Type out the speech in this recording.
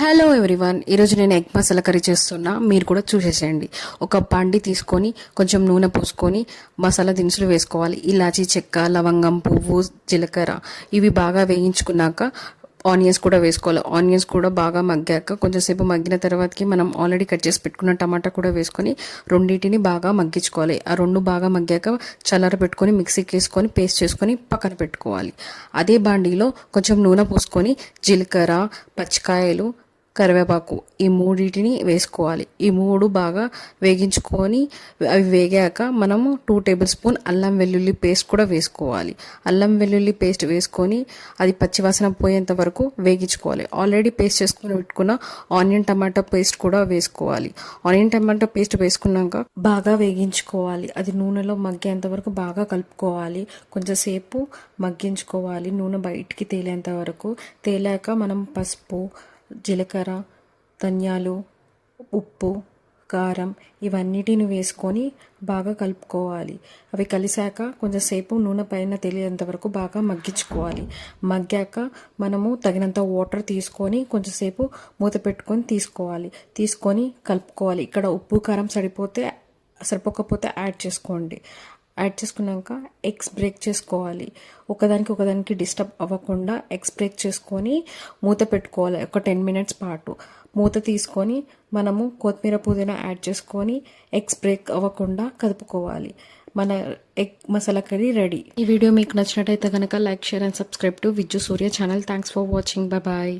Hello everyone, ఈరోజు నేను egg masala curry చేస్తున్నా. మీరు కూడా చూసేసేయండి. ఒక పండి తీసుకొని కొంచెం నూనె పోసుకొని మసాలా దినుసులు వేసుకోవాలి. ఇలాచీ, చెక్క, లవంగం, పువ్వు, జీలకర్ర ఇవి బాగా వేయించుకున్నాక ఆనియన్స్ కూడా వేసుకోవాలి. ఆనియన్స్ కూడా బాగా మగ్గాక కొంచెంసేపు మగ్గిన తర్వాతకి మనం ఆల్రెడీ కట్ చేసి పెట్టుకున్న టమాటా కూడా వేసుకొని రెండింటిని బాగా మగ్గించుకోవాలి. ఆ రెండు బాగా మగ్గాక చల్లార పెట్టుకొని మిక్సీకి వేసుకొని పేస్ట్ చేసుకొని పక్కన పెట్టుకోవాలి. అదే బాండీలో కొంచెం నూనె పోసుకొని జీలకర్ర, పచ్చికాయలు, కరివేపాకు ఈ మూడింటిని వేసుకోవాలి. ఈ మూడు బాగా వేగించుకొని అవి వేగాక మనము 2 టేబుల్ స్పూన్ అల్లం వెల్లుల్లి పేస్ట్ కూడా వేసుకోవాలి. అల్లం వెల్లుల్లి పేస్ట్ వేసుకొని అది పచ్చివాసన పోయేంత వరకు వేగించుకోవాలి. ఆల్రెడీ పేస్ట్ చేసుకుని పెట్టుకున్న ఆనియన్ టమాటా పేస్ట్ కూడా వేసుకోవాలి. ఆనియన్ టమాటా పేస్ట్ వేసుకున్నాక బాగా వేగించుకోవాలి. అది నూనెలో మగ్గేంత వరకు బాగా కలుపుకోవాలి. కొంచెంసేపు మగ్గించుకోవాలి. నూనె బయటికి తేలేంత వరకు. తేలాక మనం పసుపు, జీలకర్ర, ధనియాలు, ఉప్పు, కారం ఇవన్నిటిని వేసుకొని బాగా కలుపుకోవాలి. అవి కలిసాక కొంచెంసేపు నూనె పైన తెలియేంత వరకు బాగా మగ్గించుకోవాలి. మగ్గాక మనము తగినంత వాటర్ తీసుకొని కొంచెంసేపు మూత పెట్టుకొని తీసుకొని కలుపుకోవాలి. ఇక్కడ ఉప్పు కారం సరిపోకపోతే యాడ్ చేసుకోండి. యాడ్ చేసుకున్నాక ఎగ్స్ బ్రేక్ చేసుకోవాలి. ఒకదానికి డిస్టర్బ్ అవ్వకుండా ఎగ్స్ బ్రేక్ చేసుకొని మూత పెట్టుకోవాలి. ఒక 10 మినిట్స్ పాటు మూత తీసుకొని మనము కొత్తిమీర, పుదీనా యాడ్ చేసుకొని ఎగ్స్ బ్రేక్ అవ్వకుండా కలుపుకోవాలి. మన ఎగ్ మసాలా కర్రీ రెడీ. ఈ వీడియో మీకు నచ్చినట్టయితే కనుక like, share and subscribe to Vijju Surya channel. Thanks for watching. Bye.